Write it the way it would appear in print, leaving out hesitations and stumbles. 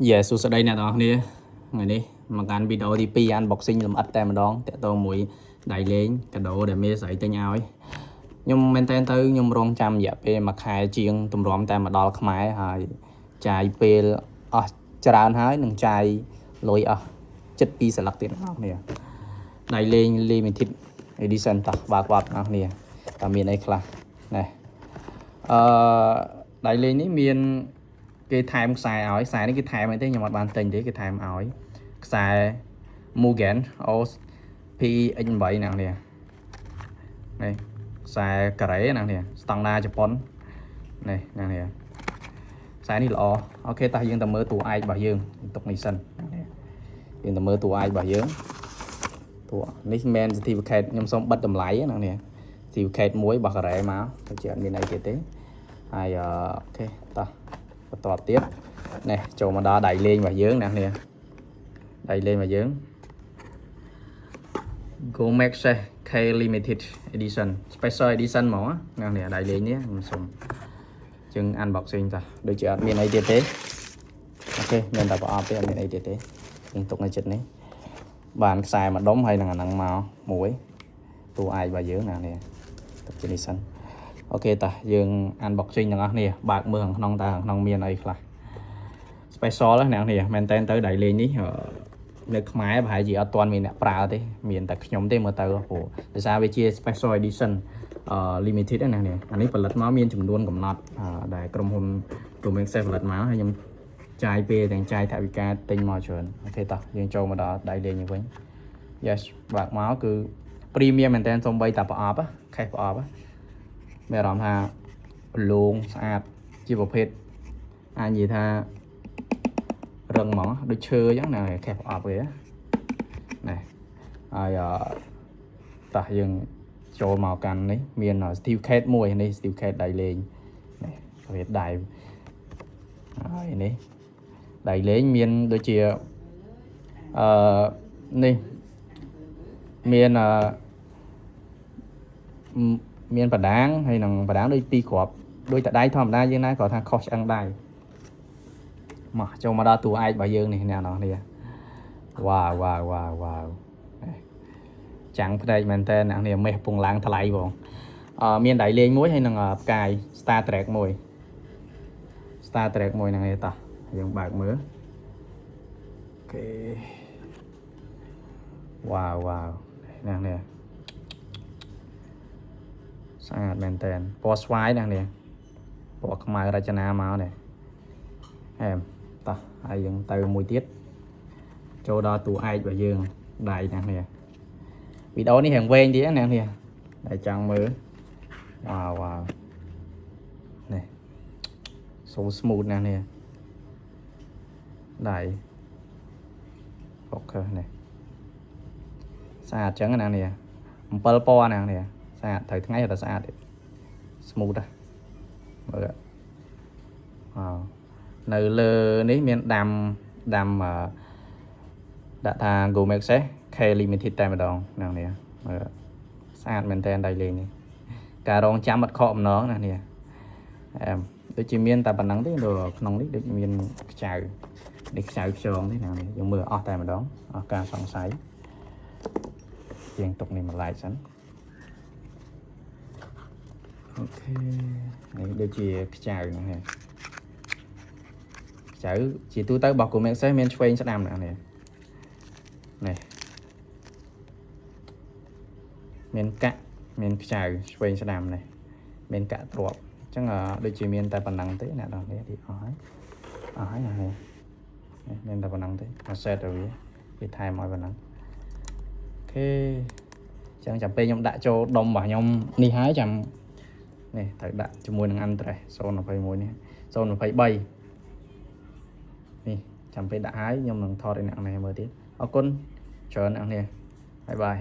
Yes សួស្តីអ្នកនរគ្នាថ្ងៃនេះមកកាន់វីដេអូទី2 unboxing លម្អិតតែម្ដងតាក់ទងមួយដៃលេងកាដូដែលមេស្រីទិញឲ្យខ្ញុំមែនតើទៅខ្ញុំរងចាំរយៈពេល1ខែជាងទម្រាំតែមកដល់ខ្មែរហើយចាយពេលអស់ច្រើនហើយនឹងចាយលុយអស់ចិត្ត2សន្លឹកទៀតអ្នកនរគ្នាដៃលេង limited edition តោះបើកអ្នកនរគ្នាតើមានអីខ្លះណែដៃលេងនេះមានគេថែមខ្សែឲ្យខ្សែនេះគេថែមអីទេខ្ញុំអត់បានទិញទេគេថែមឲ្យខ្សែ Mugen OP-X8 ណាស់នេះនេះខ្សែការ៉េណាស់នេះស្តង់ដារជប៉ុននេះណាស់នេះខ្សែនេះល្អអូខេតោះយើងទៅមើលតួឯករបស់យើងទុកនេះសិនយើងទៅមើលតួឯករបស់យើងតួនេះមិនមែន certificate ខ្ញុំសូមបិទតម្លៃណាស់នេះ certificate មួយរបស់ការ៉េមកទៅជាអត់មានអីទៀតទេហើយអូខេតោះបន្តទៀតនេះចូលមកដល់ដៃលេងរបស់យើងណានេះដៃលេងរបស់យើង Gomex K Limited Edition Special Edition ហ្មងណានេះដៃលេងនេះខ្ញុំសុំជើង unboxing តាដូចជាអត់មានអីទៀតទេអូខេមានតែប្រអប់ទេអត់មានអីទៀតទេយើងទុកនៅចិត្តនេះបានខ្សែមួយដុំហើយនឹងអាហ្នឹងមកមួយតួឯករបស់យើងណានេះទុកចិត្តនេះសិនអូខេតាយើង unboxing ទាំងអស់គ្នាបើកមើលខាងក្នុងតើខាងក្នុងមានអីខ្លះ special ណាស់នេះមែនតើទៅដៃលេងនេះនៅខ្មែរប្រហែលជាអត់ទាន់មានអ្នកប្រើទេមានតែខ្ញុំទេមើលទៅព្រោះដោយសារវាជា special edition limited ណានេះអានេះផលិតមកមានចំនួនកំណត់ដែលក្រុមហ៊ុន Gomex ផលិតមកហើយខ្ញុំចាយពេលទាំងចាយថវិកាទិញមកច្រើនអូខេតោះយើងចូលមកដល់ដៃលេងនេះវិញ yes បើកមកគឺ premium មែនតើសំបីតាប្រអប់ខេសប្រអប់មានអារម្មណ៍ថាលោងស្អាតជាប្រភេទអាចនិយាយថារឹងហ្មងដូចឈើអញ្ចឹងណាខេសប្រអប់វាណាហើយតោះយើងចូលមកកាន់នេះមាន steel case មួយនេះ steel case ដៃលេងនេះប្រភេទដៃហើយនេះដៃលេងមានដូចជានេះមានបដាងហើយនឹងបដាងដូច2គ្រាប់ដូចតែដៃធម្មតាយើងណាគាត់ថាខុសឆ្អឹងដៃមកចូលមកដល់តួឯករបស់យើងនេះអ្នកនរគ្នាវ៉ាវចាំងផ្នែកមែនតើអ្នកនេះមេះពងឡើងថ្លៃបងមានដៃលេងមួយហើយនឹងផ្កាយ Star Trek មួយហ្នឹងឯងតោះយើងបើកមើលអូខេវ៉ាវអ្នកនេះស្អាតមែនតើពណ៌ស្វាយណាស់នេះពណ៌ខ្មៅរចនាមកនេះអែមតោះហើយយើងទៅមួយទៀតចូលដល់តួឯករបស់យើងដៃណាស់នេះវីដេអូនេះរៀងវែងទៀតណាស់នេះដែលចង់មើលវ៉ាវនេះ so smooth ណាស់នេះដៃអូខេនេះស្អាតចឹងណាស់នេះ7ពណ៌ណាស់នេះស្អាតត្រូវថ្ងៃតែស្អាត smooth ណាមើលនៅលើនេះមានដាំដាក់ថា Gomex K Limited តែម្ដងណានេះមើលស្អាតមែនតើដៃលេងនេះការរងចាំអត់ខកអំណងណានេះដូចជាមានតែប៉ុណ្ណឹងទេក្នុងនេះដូចមានខ្ចៅនេះខ្ចៅខ្យងទេណានេះយើងមើលអស់តែម្ដងអស់ការសង្ស័យយើងទុកនេះមួយឡែកសិនអូខេនេះដូចជាខ្ចៅហ្នឹងហ៎ខ្ចៅជាទូទៅរបស់ Gomex មានឆ្វេងស្ដាំណានេះនេះមានកាក់មានខ្ចៅឆ្វេងស្ដាំនេះមានកាក់ទ្រាប់អញ្ចឹងដូចជាមានតែប៉ុណ្ណឹងទេអ្នកនរនេះទីអស់ហើយណានេះមានតែប៉ុណ្ណឹងទេអាសេតទៅវាថែមឲ្យប៉ុណ្ណឹងអូខេអញ្ចឹងចាំពេលខ្ញុំដាក់ចូលដុំរបស់ខ្ញុំនេះហើយចាំនេះត្រូវដាក់ជាមួយនឹង Antres 021នេះ023នេះចាំពេលដាក់ហើយខ្ញុំនឹងថតឲ្យអ្នកនេះមើលទៀតអរគុណច្រើនអ្នកនេះបាយបាយ